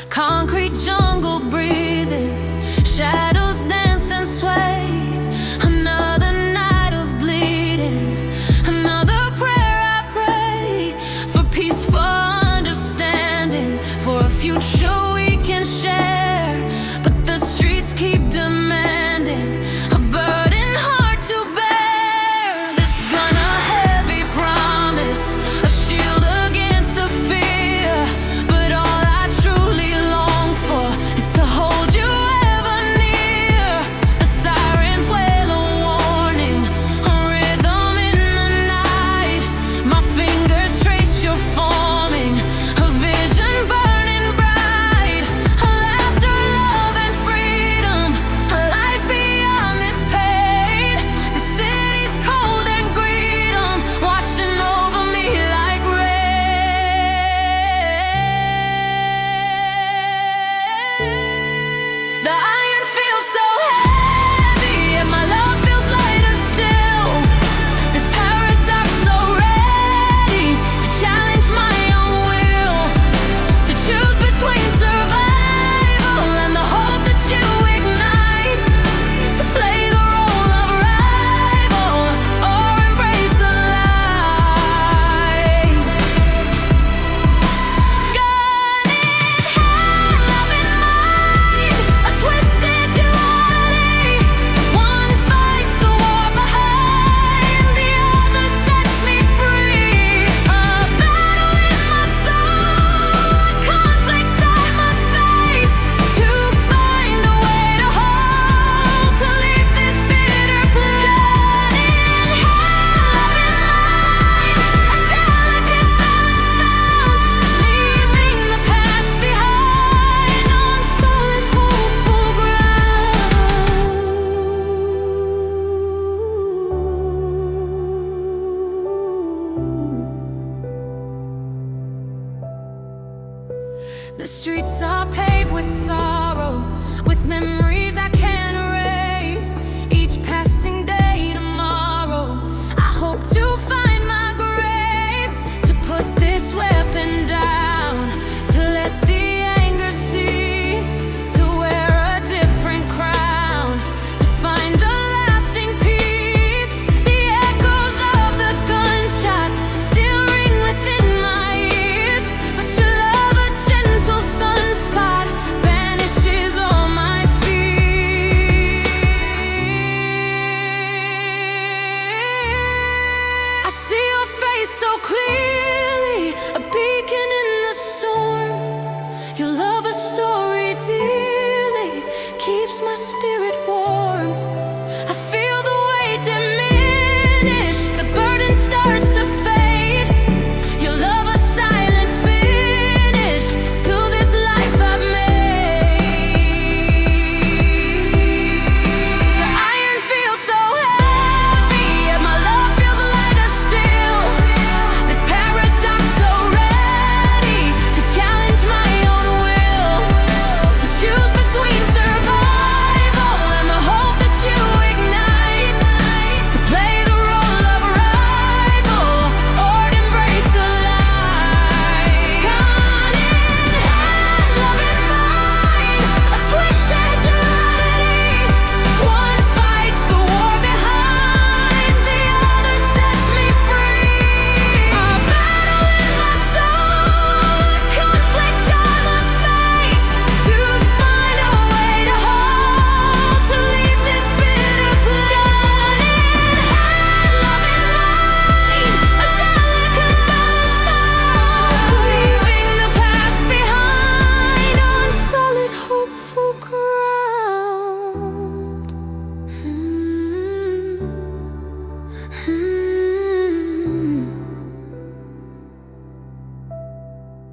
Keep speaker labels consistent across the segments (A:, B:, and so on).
A: Concrete jungle breathing, shadows dance and sway. Another night of bleeding, another prayer I pray. For peaceful understanding, for a future we can share. But the streets keep demanding a burden hard to bear. This gun a heavy promise, a shield against the fear. But all I truly long for is to hold you ever near. The sirens wail a warning, a rhythm in the night. My fingers trace your forming, a vision burning bright. A laughter, love and freedom, a life beyond this pain. The city's cold and greed 'em, washing over me like rain. The iron feels so heavy and my love feels lighter still. This paradox so ready to challenge my own will, to choose between survival and the hope that you ignite, to play the role of rival or embrace the light. Gun in hand, love in mind, a twisted duality. One fights the war behind, the other sets me free. A battle in my soul, a conflict I must face, to find a way to hold, to leave this bitter blood in hand, love in mind, a delicate balance found, leaving the past behind on solid, hopeful ground. The streets are paved with sorrow, with memories I can't erase. Each passing day tomorrow, I hope to find my grace, to put this weapon down, to let the anger cease, to wear a different crown, to find a lasting peace. The echoes of the gunshots still ring within my ears, but your love, a gentle sunspot, banishes all my fears. I see your face so clearly, a beacon in the storm. Your love, a story dearly, keeps my spirit warm. I feel the weight diminish, the burden starts to fade. Your love, a silent finish to this life I've made. The iron feels so heavy and my love feels lighter still. This paradox so ready to challenge my own will, to choose between survival and the hope that you ignite, to play the role of rival or embrace the light. Gun in hand, love in mind, a twisted duality. One fights the war behind, the other sets me free. A battle in my soul, a conflict I must face, to find a way to hold, to leave this bitter blood in hand, love in mind, a delicate balance found, leaving the past behind on solid, hopeful ground.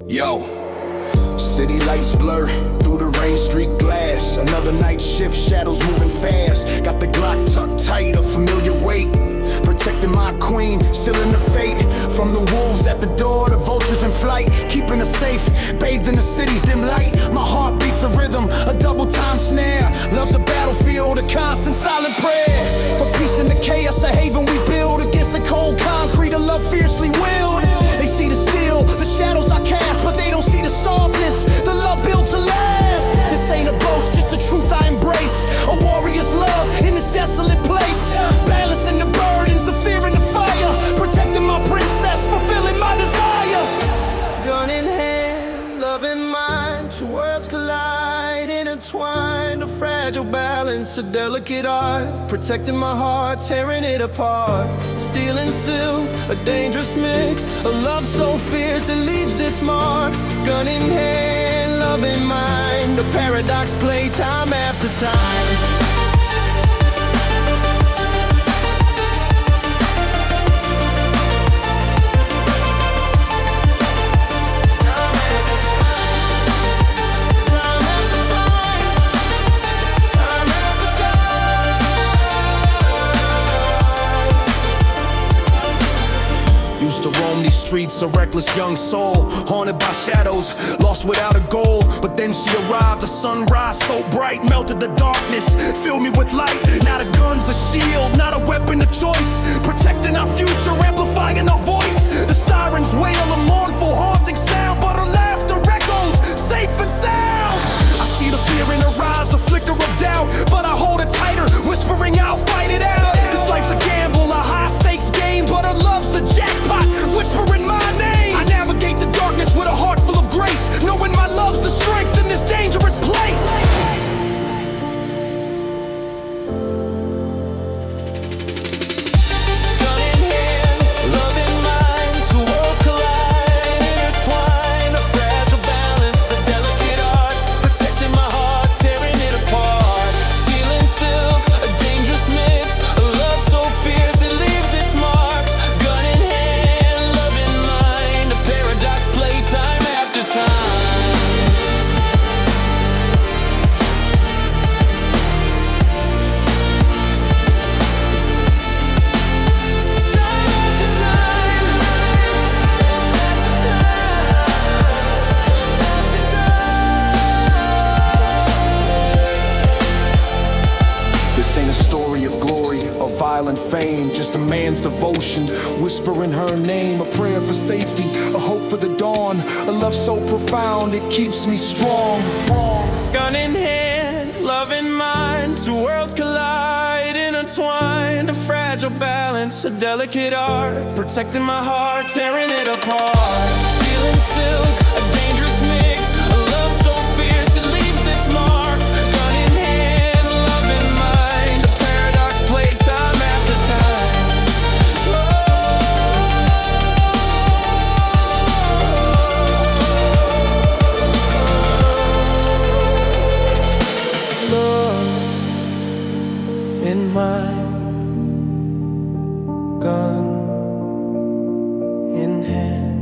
B: Yo, city lights blur through the rain street glass. Another night shift, shadows moving fast. Got the Glock tucked tight, a familiar weight, protecting my queen, sealing her fate. From the wolves at the door, the vultures in flight, keeping her safe, bathed in the city's dim light. My heart beats a rhythm, a double time snare. Love's a battlefield, a constant silent prayer. For peace in the chaos, a haven we build against the cold concrete, a love fiercely willed. They see the steel, the shadows I cast, but they don't see the softness. The love built love and mind, two worlds collide, intertwined, a fragile balance, a delicate art, protecting my heart, tearing it apart. Steel and silk, a dangerous mix, a love so fierce it leaves its marks. Gun in hand, love in mind, a paradox play time after time. Used to roam these streets, a reckless young soul, haunted by shadows, lost without a goal. But then she arrived, a sunrise so bright, melted the darkness, filled me with light. Now the gun's a shield, not a weapon of choice, protecting our future, amplifying our voice. The sirens wail, a mournful, haunting sound, but her laughter echoes, safe and sound. I see the fear in her eyes, a flicker of doubt, but I hold it tighter, whispering out, fight it out. This life's a gamble, a high-stakes game, but her love's the jackpot, whispering my name. I navigate the darkness with a heart full of grace, knowing my love's the strength in this dangerous place. Gun in hand, love in mind, two worlds collide, intertwined, a fragile balance, a delicate art, protecting my heart, tearing it apart. Steel and silk, a dangerous mix, a love so fierce it leaves its marks. Gun in hand, love in mind, a paradox play time after time. This ain't a story of glory or violent fame, just a man's devotion, whispering her name, a prayer for safety, a hope for the dawn, a love so profound it keeps me strong. Gun in hand, love in mind, two worlds collide, intertwined, a fragile balance, a delicate art, protecting my heart, tearing it apart. Steel and silk, a dangerous mix, a love so fierce it leaves its marks. Gun in hand, love in mind, a paradox play time after time. Love in mind, gun in hand.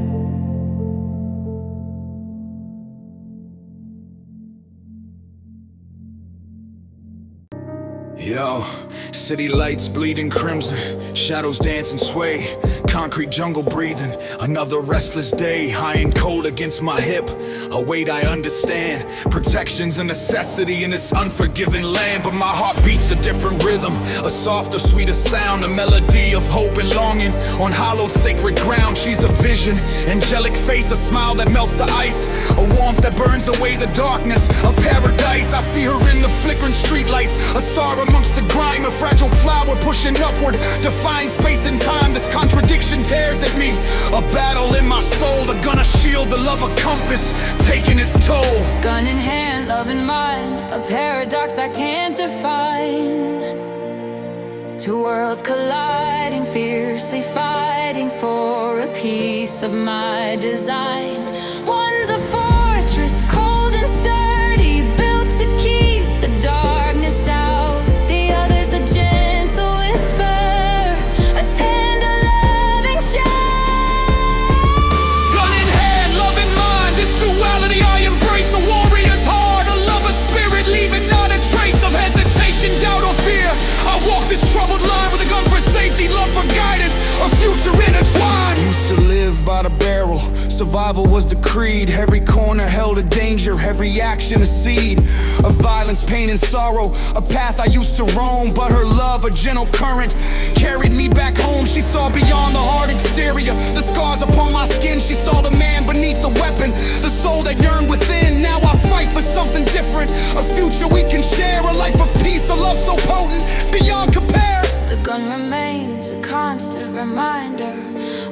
B: Yo, city lights bleeding crimson, shadows dance and sway, concrete jungle breathing, another restless day, high and cold against my hip, a weight I understand, protection's a necessity in this unforgiving land, but my heart beats a different rhythm, a softer, sweeter sound, a melody of hope and longing, on hallowed sacred ground, she's a vision, angelic face, a smile that melts the ice, a warmth that burns away the darkness, a paradise, I see her in the flickering streetlights, a star amongst the grime, a fragile flower pushing upward, defying space and time. This contradiction tears at me, a battle in my soul, the gun a shield, the love a compass, taking its toll.
A: Gun in hand, love in mind, a paradox I can't define. Two worlds colliding, fiercely fighting for a piece of my design. One's a fortress, cold and sturdy, built to keep the darkness out. The other's a gentle whisper, a tender loving shout.
B: Gun in hand, love in mind, this duality I embrace, a warrior's heart, a lover's spirit, leaving not a trace of hesitation, doubt or fear. I walk this troubled line with a gun for safety, love for guidance, a future intertwined. Used to live by the barrel, survival was the creed. Every corner held a danger, every action a seed of violence, pain and sorrow, a path I used to roam. But her love, a gentle current, carried me back home. She saw beyond the hard exterior, the scars upon my skin. She saw the man beneath the weapon, the soul that yearned within. Now I fight for something different, a future we can share, a life of peace, a love so potent, beyond compare.
A: The gun remains a constant reminder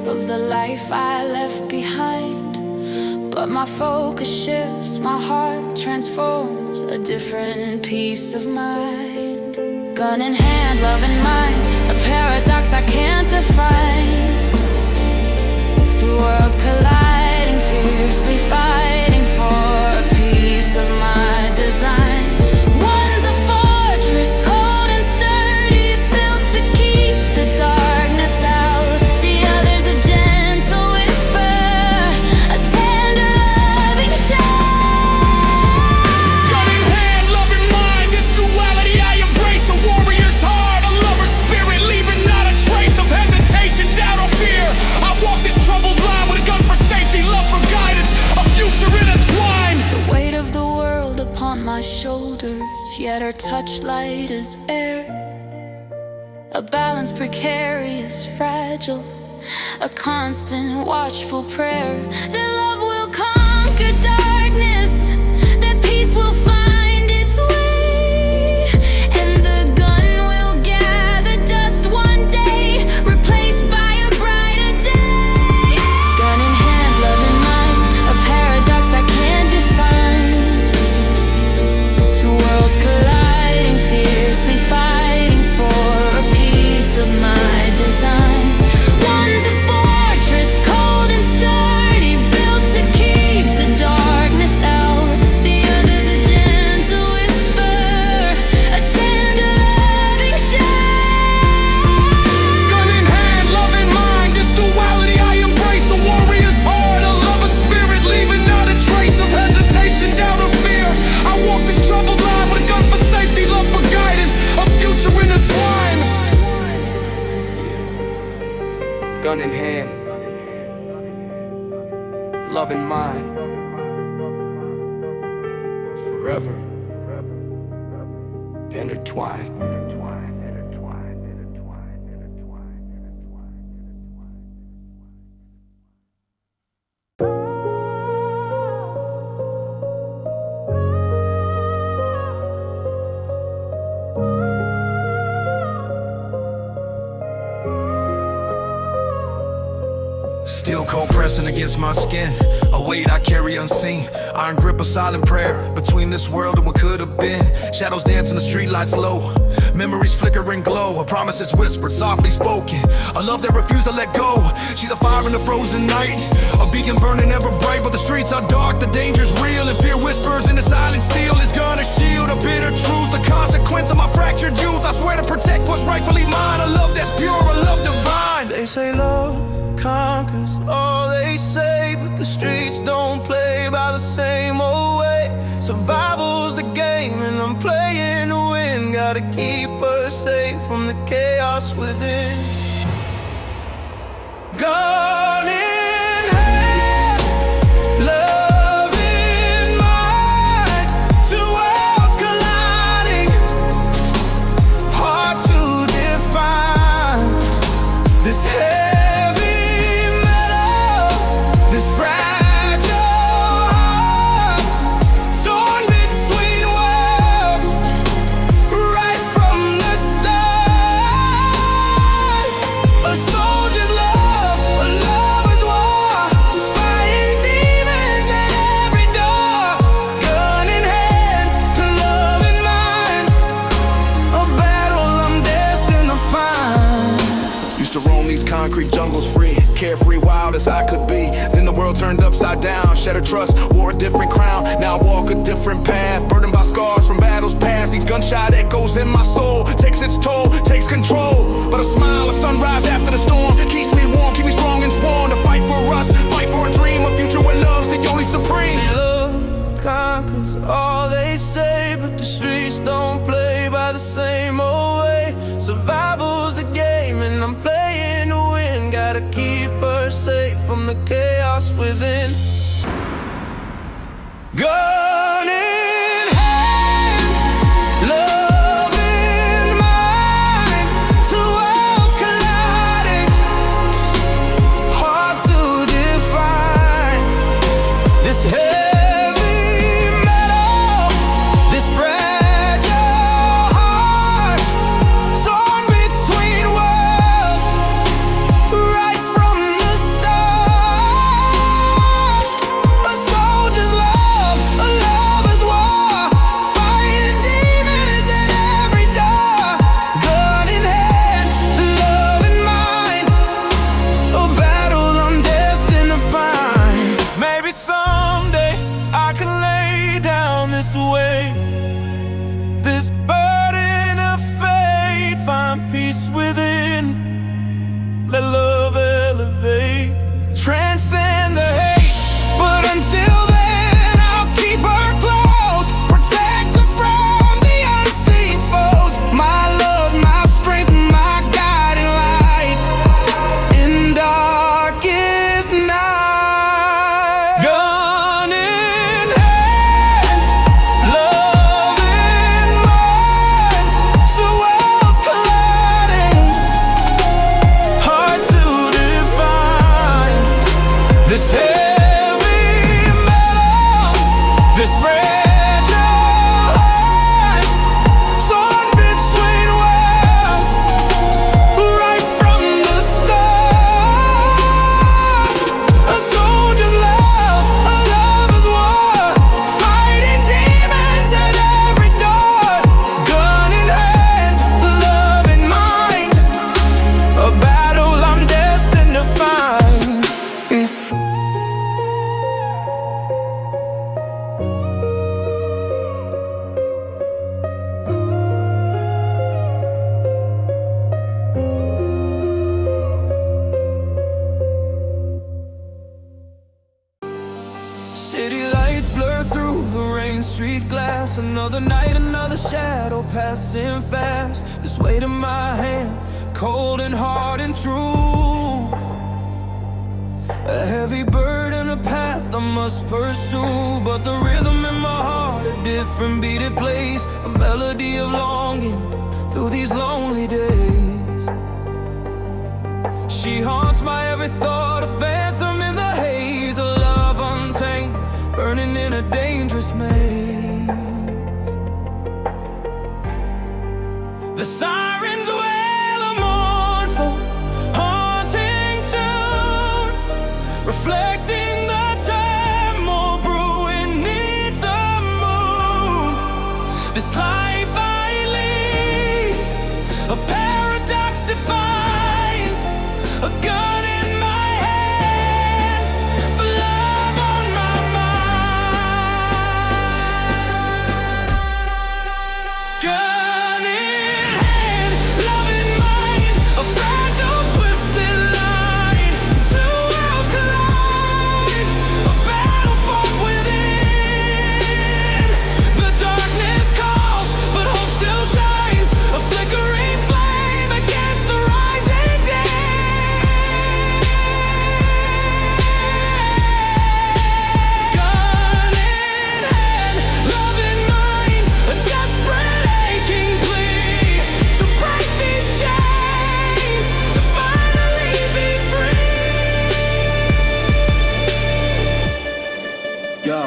A: of the life I left behind. but my focus shifts, my heart transforms, a different peace of mind. Gun in hand, love in mind, a paradox I can't define. Two worlds colliding, fiercely fighting for a piece of my design. One's a fortress, cold and sturdy, built to keep the darkness out. The other's a gentle whisper, a tender loving shout.
B: Gun in hand, love in mind, this duality I embrace. A warrior's heart, a lover's spirit, leaving not a trace of hesitation, doubt or fear. I walk this troubled line with a gun for safety, love for guidance, a future intertwined.
A: The weight of the world upon my shoulders, yet her touch light as air. A balance precarious, fragile, a constant watchful prayer. That love will conquer darkness, that peace will find its way, and the gun will gather dust one day, replaced by a brighter day. Gun in hand, love in mind, a paradox I can't define. Two worlds colliding, fiercely fighting for a piece of my design. One's a fortress, cold and sturdy, built to keep the darkness out. The other's a gentle whisper, a tender loving shout.
B: Gun in hand, love in mind, this duality I embrace. A warrior's heart, a lover's spirit, leaving not a trace of hesitation, doubt or fear. I walk this troubled line with a gun for safety, love for guidance, a future intertwined. Gun in hand, love in mind, forever intertwined. Steel cold pressing against my skin, a weight I carry unseen. Iron grip, a silent prayer between this world and what could have been. Shadows dance in the streetlights low, memories flicker and glow. A promise is whispered, softly spoken, a love that refused to let go. She's a fire in the frozen night, a beacon burning ever bright. But the streets are dark, the danger's real, and fear whispers in the silent steel. Is gonna shield a bitter truth, the consequence of my fractured youth. I swear to protect what's rightfully mine, a love that's pure, a love divine. They say love conquers all they say, but the streets don't play by the same old way. Survival's the game and I'm playing to win. Gotta keep her safe from the chaos within. Gun in hand, love in mind, two worlds colliding, hard to define. This concrete jungles free, carefree, wild as I could be. Then the world turned upside down, shattered trust, wore a different crown. Now I walk a different path, burdened by scars from battles past. Each gunshot echoes in my soul, takes its toll, takes control. But a smile, a sunrise after the storm, keeps me warm, keep me strong and sworn to fight for us, fight for a dream, a future where love's the only supreme. See, love conquers all they say, but the streets don't play by the same old way. Survival's the game and I'm playing to win. Gotta keep her safe from the chaos within. Gun in hand, love in mind, two worlds colliding, hard to define. This heavy metal, this fragile heart, torn between worlds, right from the start. A
C: this way. This burden of fate, find peace within. Let love elevate, transcend the hate. But until then, I'll keep her close, protect her from the unseen foes. My love's my strength, my guiding light in darkest night. Gun in hand, love in mind, two worlds colliding, hard to define. This heavy metal, this fragile heart, torn between worlds, right from the start. A soldier's love, a lover's war, fighting demons at every door. Gun in hand, love in mind, a battle I'm destined to find. City lights blur through the rain, street glass. Another night, another shadow passing fast. This weight in my hand, cold and hard and true. A heavy burden, a path I must pursue. But the rhythm in my heart, a different beat it plays, a melody of longing through these lonely days. She haunts my every thought, a phantom in the haze, a love untamed, burning in a dangerous maze. The sirens wail a mournful, haunting tune, reflecting the turmoil brewing 'neath the moon. This life I lead, a paradox defined, a gun in my hand, but love on my mind. Gun in hand, love in mind, a fragile twisted line. Two worlds collide, a battle fought within. The darkness calls, but hope still shines, a flickering flame against the rising day. Gun in hand, love in mind, a desperate aching plea to break these chains, to finally be free.
B: Yo,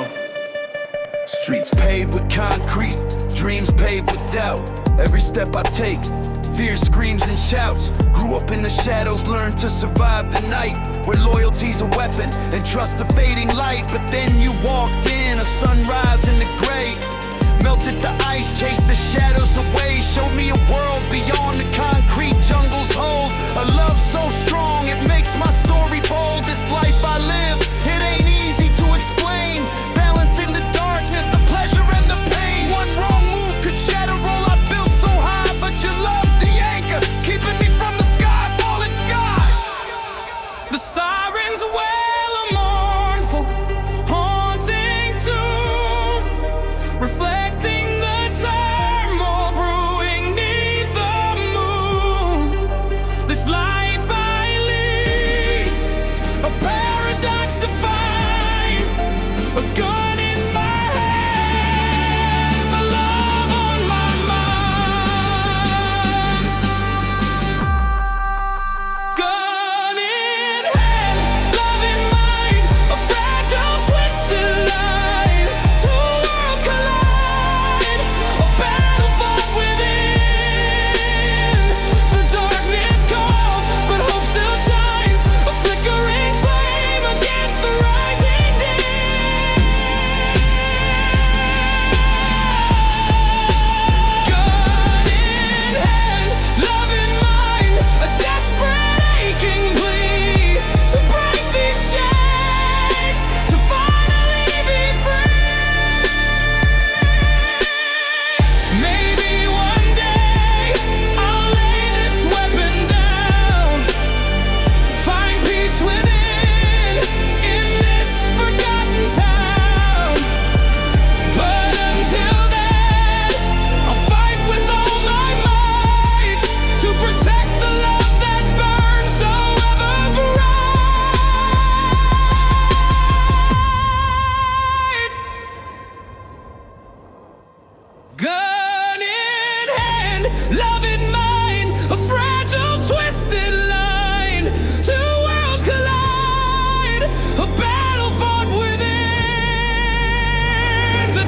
B: streets paved with concrete, dreams paved with doubt. Every step I take, fear screams and shouts. Grew up in the shadows, learned to survive the night, where loyalty's a weapon and trust a fading light. But then you walked in, a sunrise in the gray, melted the ice, chased the shadows away, showed me a world beyond the concrete jungle's hold. A love so strong, it makes my story bold. This life I live, it ain't easy to explain, balancing the darkness, the pleasure and the pain. One wrong move could shatter all I built so high, but your love's the anchor, keeping me from the sky, falling sky.
C: The sirens wail a mournful, haunting tune,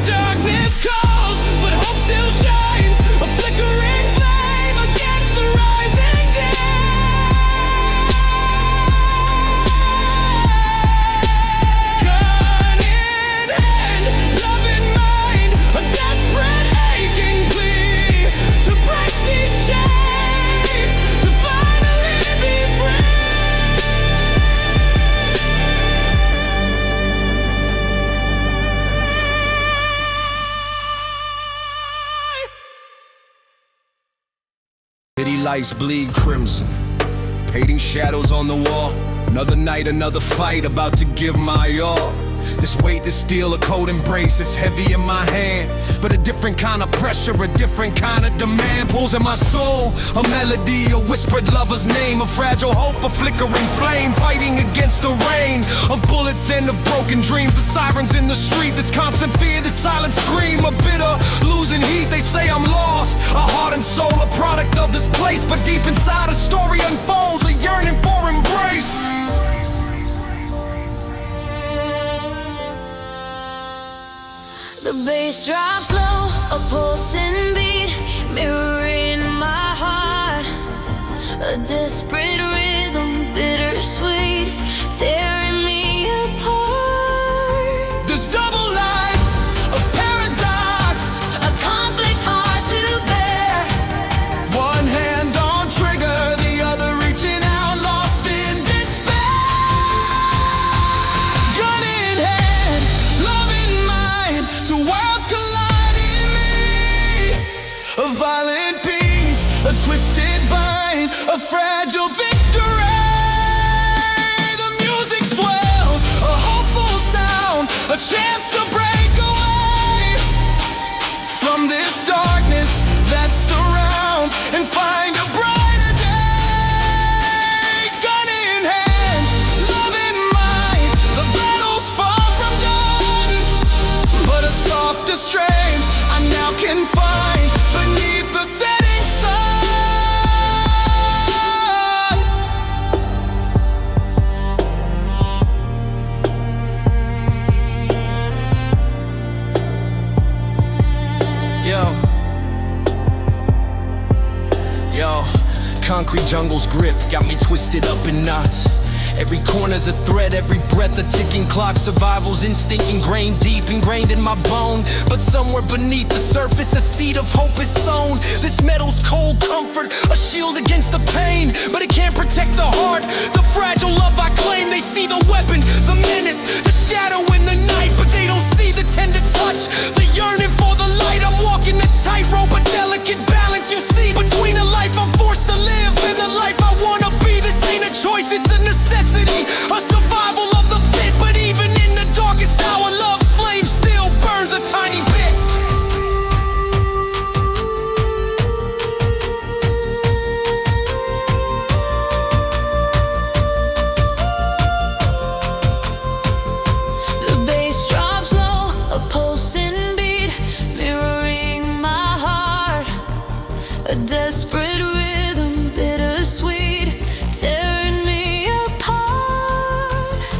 C: darkness calls, but hope still shines, a flickering flame against the rising day. Gun in hand, love in mind, a desperate aching plea to break these chains, to finally be free.
B: City lights bleed crimson, painting shadows on the wall. Another night, another fight, about to give my all. This weight is still a cold embrace, it's heavy in my hand, but a different kind of pressure, a different kind of demand pulls in my soul. A melody, a whispered lover's name, a fragile hope, a flickering flame, fighting against the rain of bullets and of broken dreams. The sirens in the street, this constant fear, this silent scream, a bitter losing heat. They say I'm lost, a heart and soul, a product of this place, but deep inside a story unfolds, a yearning for embrace.
A: The bass drops low, a pulsing beat, mirroring my heart. A desperate rhythm, bittersweet, tearing me apart.
B: This double life, a paradox,
A: A conflict hard to bear.
B: one hand on trigger, the other reaching out, lost in despair. Gun in hand, love in mind, two worlds colliding me. A violent peace, a twisted bind, a fragile victory. The music swells, a hopeful sound, a chance to break away from this darkness that surrounds and find a brighter day. Gun in hand, love in mind, the battle's far from done, but a softer strength I now can find beneath the setting sun. Yo, concrete jungle's grip got me twisted up in knots. Every corner's a threat, every breath a ticking clock. Survival's instinct ingrained deep, ingrained in my bone. But somewhere beneath the surface, a seed of hope is sown. This metal's cold comfort, a shield against the pain, but it can't protect the heart, the fragile love I claim. They see the weapon, the menace, the shadow in the night, but they don't see the tender touch, the yearning for the light. I'm walking a tightrope, a delicate balance, you see, between the life I'm forced to live and the life I wanna be. This ain't a choice, it's a necessity, a survival of the fit. But even in the darkest hour, love's flame still burns a tiny bit.
A: The bass drops low, a pulsing beat, mirroring my heart. A desperate rhythm, bittersweet, tearing me apart.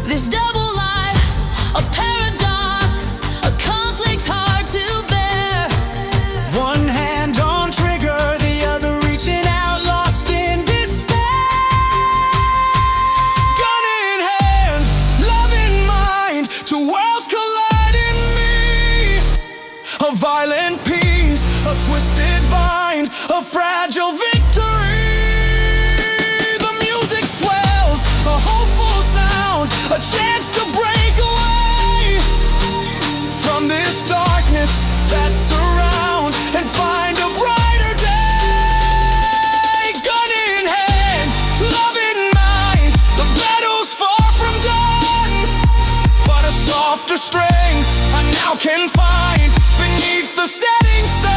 A: This double life, a paradox, a conflict hard to bear.
C: One hand on trigger, the other reaching out, lost in despair. Gun in hand, love in mind, two worlds colliding me. A violent peace, a twisted bind, a fragile victory. The music swells, a hopeful sound, a chance to break away from this darkness that surrounds and find a brighter day. Gun in hand, love in mind, the battle's far from done, but a softer strength I now can find beneath the setting sun.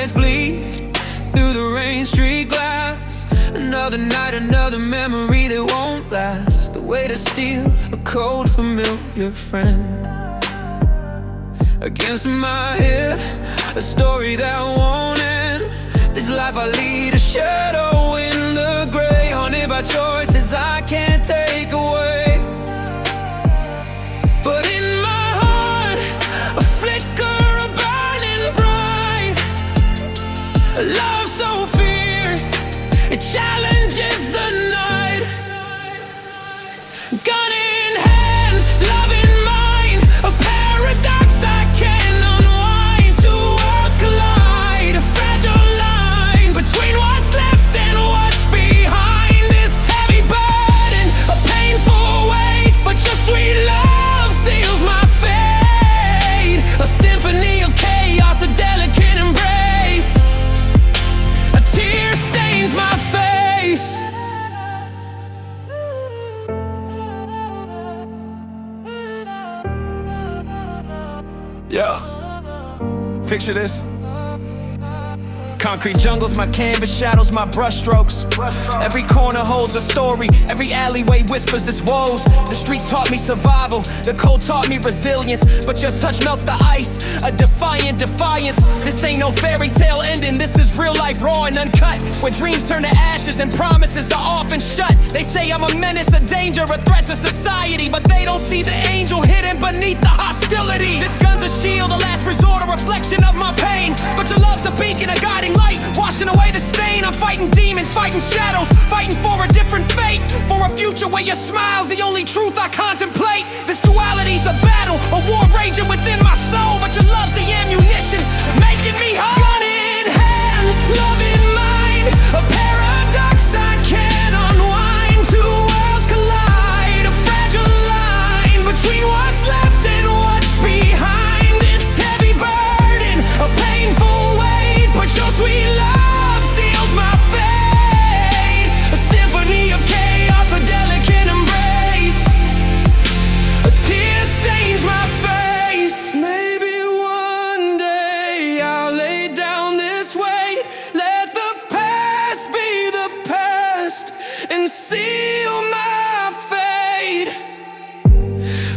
C: nights bleed through the rain street glass. Another night, another memory that won't last. The way to steal a cold familiar friend. Against my hip, a story that won't end. This life I lead, a shadow in the gray, haunted by choices I can't take away. But in my heart, a flicker, a burning bright, a love so fierce, it challenges the night. Gun in hand, love in mind, a paradox I can't unwind. Two worlds collide, a fragile line between what's left and what's behind. This heavy burden, a painful weight, but your sweet love seals my fate. A symphony of chaos, a delicate embrace. A tear stains my face. Yeah, picture this. Concrete jungles, my canvas shadows, my brushstrokes. Every corner holds a story, every alleyway whispers its woes. The streets taught me survival, the cold taught me resilience. But your touch melts the ice, a defiant defiance. This ain't no fairy tale ending, this is real life raw and uncut. When dreams turn to ashes and promises are often shut. They say I'm a menace, a danger, a threat to society, but they don't see the angel hidden beneath the hostility. This gun's a shield, a last resort, a reflection of my pain. But your love's a beacon, a guiding light, washing away the stain. I'm fighting demons, fighting shadows, fighting for a different fate, for a future where your smile's the only truth I contemplate. This duality's a battle, a war raging within my soul, but your love's the ammunition, making me whole. Gun in hand, love in mind, a paradox I can't unwind. Two worlds collide, a fragile line between what's left and what's behind. This heavy burden, a painful weight, but your sweet love seals my fate. A symphony of chaos, a delicate embrace. A tear stains my face. Maybe one day I'll lay down this weight, let the past be the past, and seal my fate.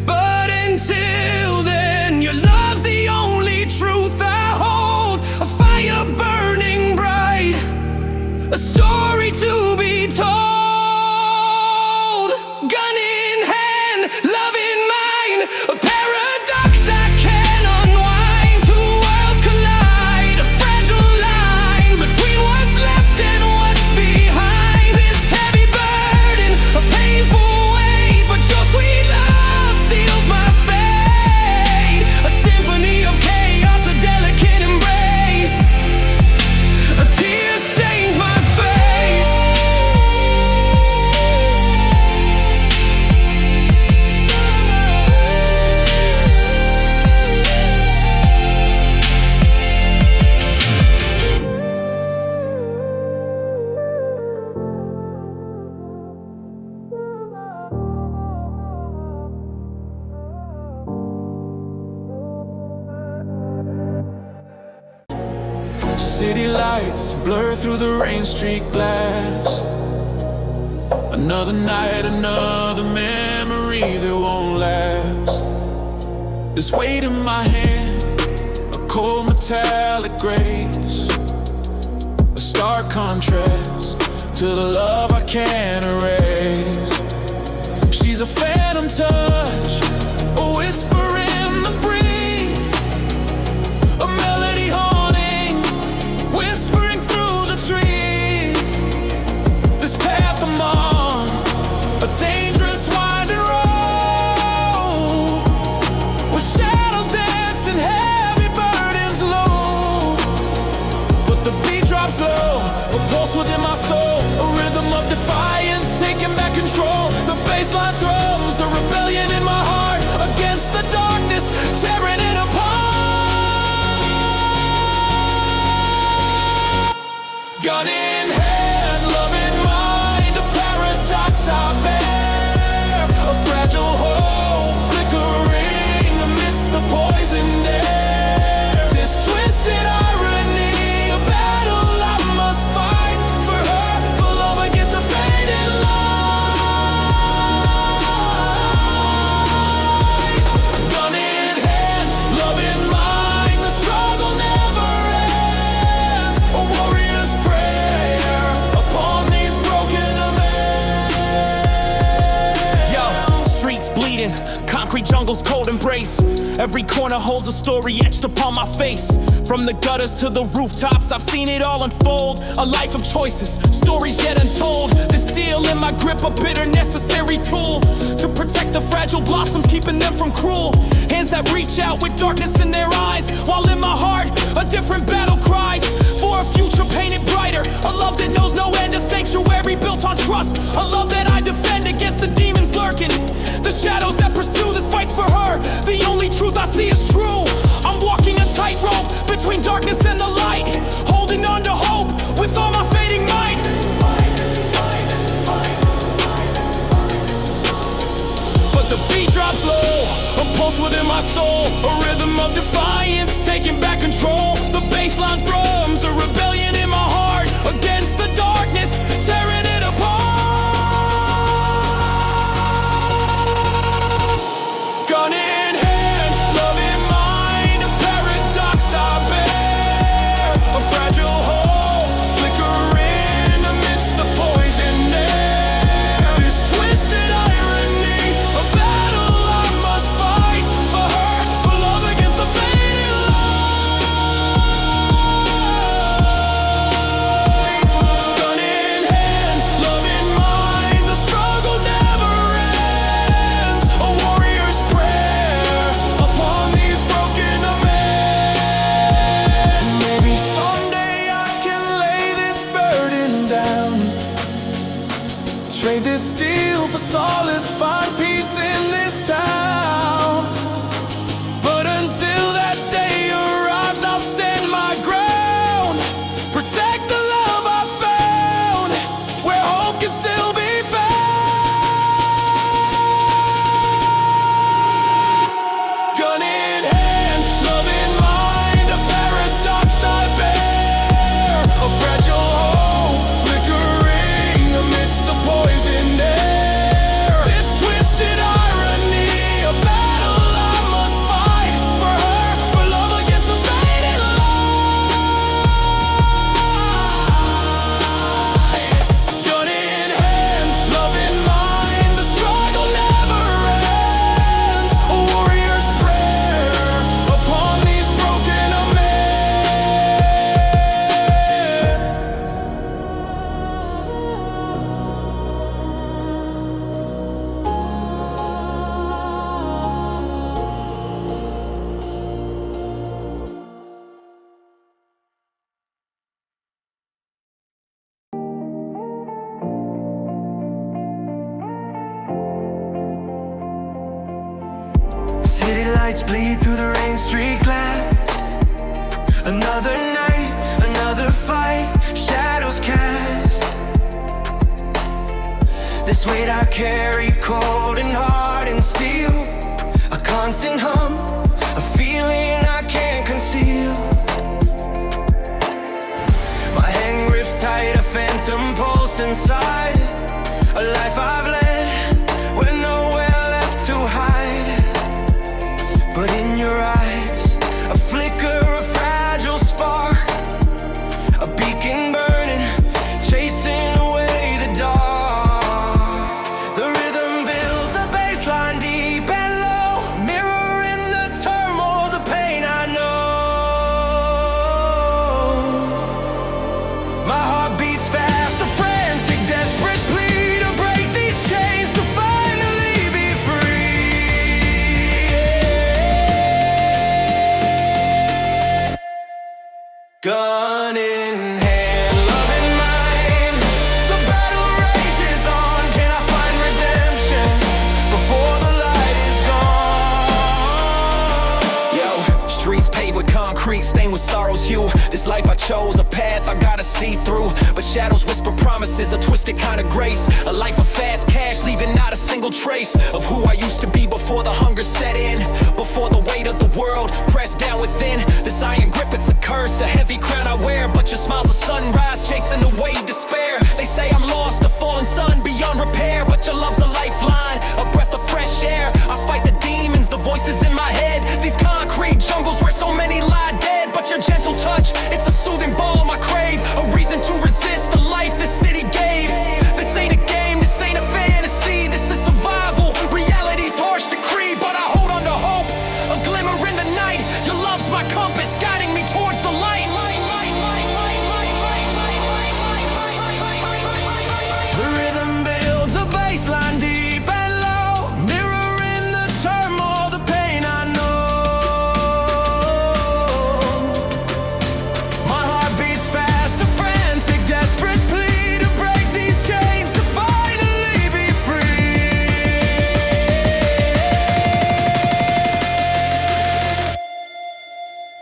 C: But until then, your love's the only truth I hold. A fire burning bright, a story to be told. Gun in hand, love in mind, a paradox I can't unwind. Two worlds collide, a fragile line between what's left and what's behind. This heavy burden, a painful weight, but your sweet love seals my fate. A symphony of chaos, a delicate embrace. A tear stains my face. City lights blur through the rain street glass. Another night, another memory that won't last. This weight in my hand, a cold metallic grace, a stark contrast to the love I can't erase. She's a phantom touch, a whisper in the breeze, a melody haunting, whispering through the trees. This path I'm on, a dangerous winding road, with shadows dancing, heavy burdens low. But the beat drops low, a pulse within my soul, a rhythm of defiance taking back control. The bassline thrums, a rebellion in my heart against the
D: grace. Every corner holds a story etched upon my face. From the gutters to the rooftops, I've seen it all unfold. A life of choices, stories yet untold. The steel in my grip, a bitter necessary tool to protect the fragile blossoms, keeping them from cruel hands that reach out with darkness in their eyes. While in my heart, a different battle cries for a future painted brighter. A love that knows no end, a sanctuary built on trust. A love that I defend against the demons lurking, the shadows that pursue. This fight's for her. The only truth I see is true. I'm walking a tightrope between darkness and the light, holding on to hope with all my fading might. But the beat drops low, a pulse within my soul, a rhythm of defiance taking back control. The bassline thrums, a rebellion in my heart against the darkness, tearing it apart. Gun in hand, love in mind, a paradox I bear, a fragile hope flickering amidst the poison air. This twisted irony, a battle I must fight for her, for love against the fading light. Gun in hand, love in mind, the struggle never ends. A warrior's prayer upon these broken men. Maybe someday I can lay this burden down, trade this steel for solace, find peace in this town. But until that day arrives, I'll stand my ground, protect the love I found, where hope can still be found. Gun in hand, love in mind, a paradox I bear, a fragile hope flickering amidst the poison air. This twisted irony, a battle I must fight for her, for love against the fading light. Gun in hand, love in mind, the struggle never ends. A warrior's prayer upon these broken men.
C: City lights bleed through the rain, street glass. Another night, another fight, shadows cast. This weight I carry, cold and hard and steel. A constant hum, a feeling I can't conceal. My hand grips tight, a phantom pulse inside. A life I've led with nowhere left to hide. But in your eyes, a flicker, a fragile spark, a beacon burning, chasing away the dark. The rhythm builds a baseline deep and low, mirroring the turmoil, the pain I know. My heart beats fast, a frantic, desperate plea to break these chains, to finally be free. Gun in hand, love in mind, the battle rages on. Can I find redemption before the light is gone?
D: Yo, streets paved with concrete, stained with sorrow's hue. This life I chose, a path I gotta see through. But shadows whisper promises, a twisted kind of grace. A life of fast cash, leaving not a single trace of who I used to be before the hunger set in, before the weight of the world pressed down within. This iron grip, it's a curse, a heavy crown I wear. But your smile's a sunrise, chasing away despair. They say I'm lost, a fallen sun beyond repair. But your love's a lifeline, a breath of fresh air. I fight the demons, the voices in my head. These concrete jungles where so many lie dead. But your gentle touch, it's a soothing balm I crave. A reason to resist the life this city gave. This ain't a game, this ain't a fantasy. This is survival, reality's harsh decree. But I hold on to hope,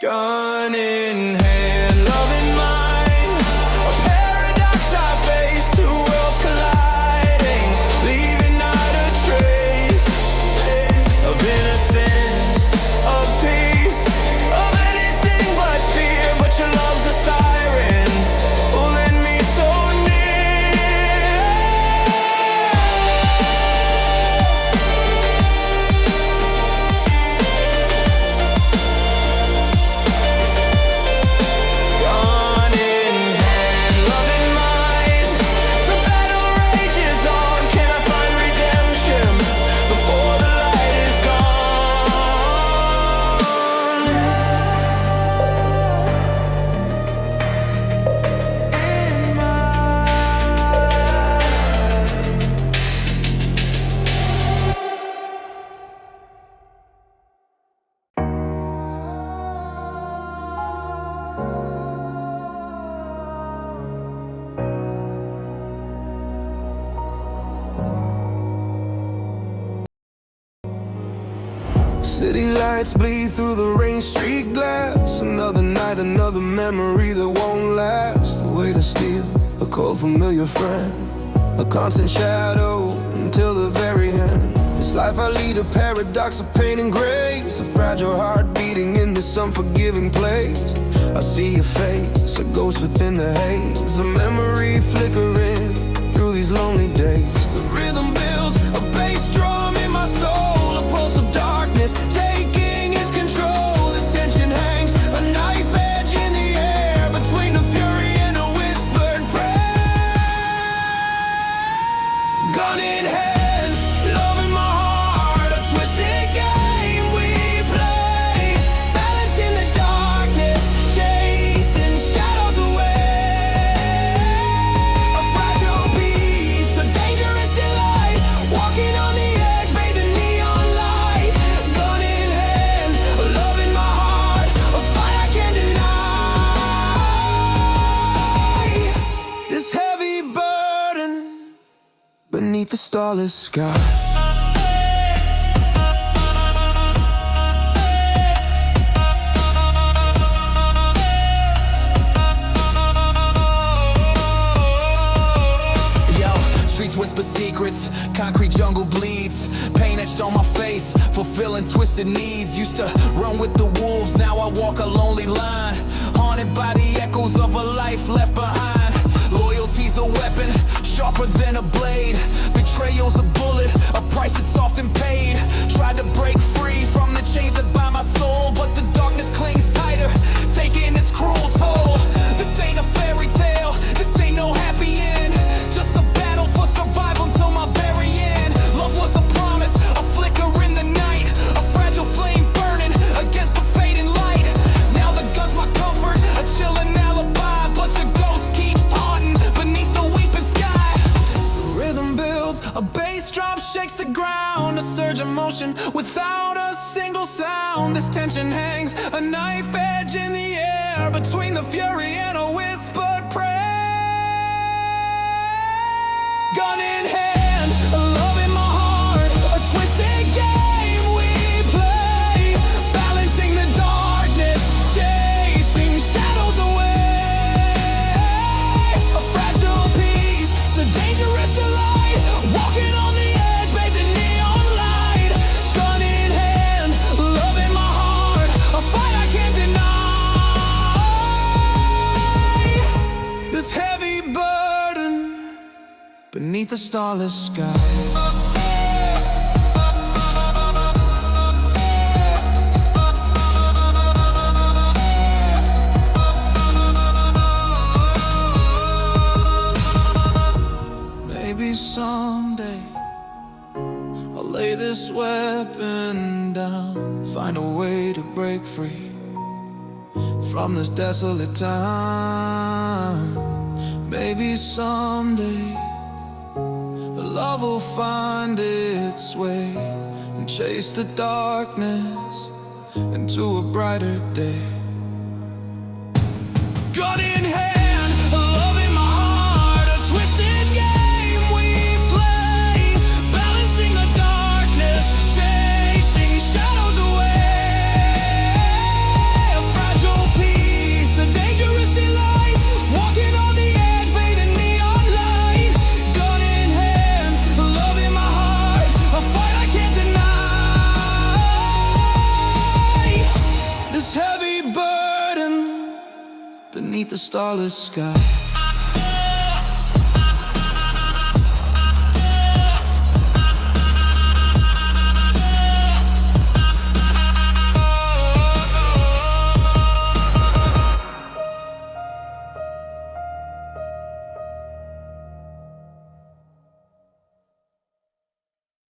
C: Gun in hand, love in mind. A paradox I face, two worlds colliding, leaving not a trace of innocence, of peace, of anything but fear. But your love's a siren, pulling me so near. Gun in hand, love in mind. The battle rages on. Can I find redemption before the light is gone? In mind. City lights bleed through the rain street glass. Another night, another memory that won't last. The way to steal a cold familiar friend, a constant shadow until the very end. This life I lead, a paradox of pain and grace, a fragile heart beating in this unforgiving place. I see your face, a ghost within the haze, a memory flickering through these lonely days. The rhythm builds a bass drum in my soul, a pulse of darkness taking its control. This tension hangs, a knife edge in the air, between the fury and a whispered prayer. Gun in hand, love in my heart, a twisted game we play, balancing the darkness, chasing shadows away. A fragile piece, a dangerous delight, walking on the edge, bathe the neon light. Gun in hand, love in my heart, a fight I can't deny. This heavy burden beneath the starless sky. Yo, streets whisper secrets, concrete jungle bleeds, pain etched on my face, fulfilling twisted needs. Used to run with the wolves, now I walk a lonely line, haunted by the echoes of a life left behind. Loyalty's a weapon, sharper than a blade. Betrayal's a bullet, a price that's often paid. Tried to break free from the chains that bind my soul, but the darkness clings tighter, taking its cruel toll. This ain't a fairy tale, this ain't no happy end, just a battle for survival till my very end. Love was a promise, a flicker in the night, a fragile flame burning against the fading light. Now the gun's my comfort, a chilling alibi, but your ghost keeps haunting beneath the weeping sky. The rhythm builds, a bass drop shakes the ground, a surge of motion without a single sound. This tension hangs, a knife edge in the air, between the fury and a whispered prayer. Gun in hand, a love in my heart, a twisted game we play, balancing the darkness, chasing shadows away. A fragile piece, a dangerous delight, walking on the edge, bathed in neon light. Gun in hand, love in my heart, a fight I can't deny. This heavy burden beneath the starless sky. Maybe someday I'll lay this weapon down, find a way to break free from this desolate town. Maybe someday love will find its way and chase the darkness into a brighter day. Gun in hand, love in my heart, a twisted game we play, balancing the darkness, chasing shadows away. A fragile beneath the starless sky.